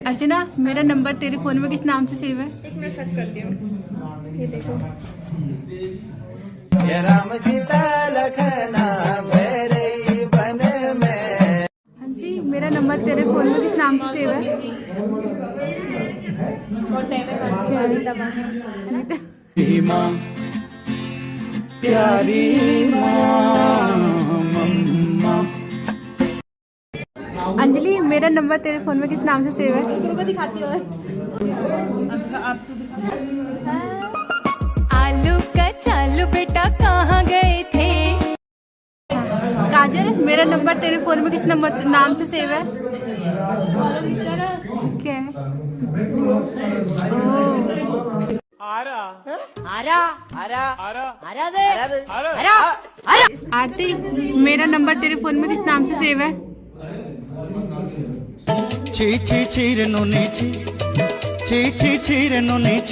अर्चना, मेरा नंबर तेरे फोन में किस नाम से सेव है? एक मिनट सर्च करती हूँ। ये देखो, ये राम सीता लखना मेरे बन में। हंसी, मेरा नंबर तेरे फोन में किस नाम से सेव है? बहुत टाइम है। अनीता। माँ प्यारी माँ मम्मा। अंजलि, मेरा नंबर तेरे फोन में किस नाम से सेव है? गुरु को दिखाती हो। आलू का चालू बेटा कहाँ गए थे? काजल, मेरा नंबर तेरे फोन में किस नाम से सेव है? क्या है? ओह, आरती, मेरा नंबर तेरे फोन में किस नाम से सेव है? ची ची चीर नो नीची ची ची चीर नो नीची।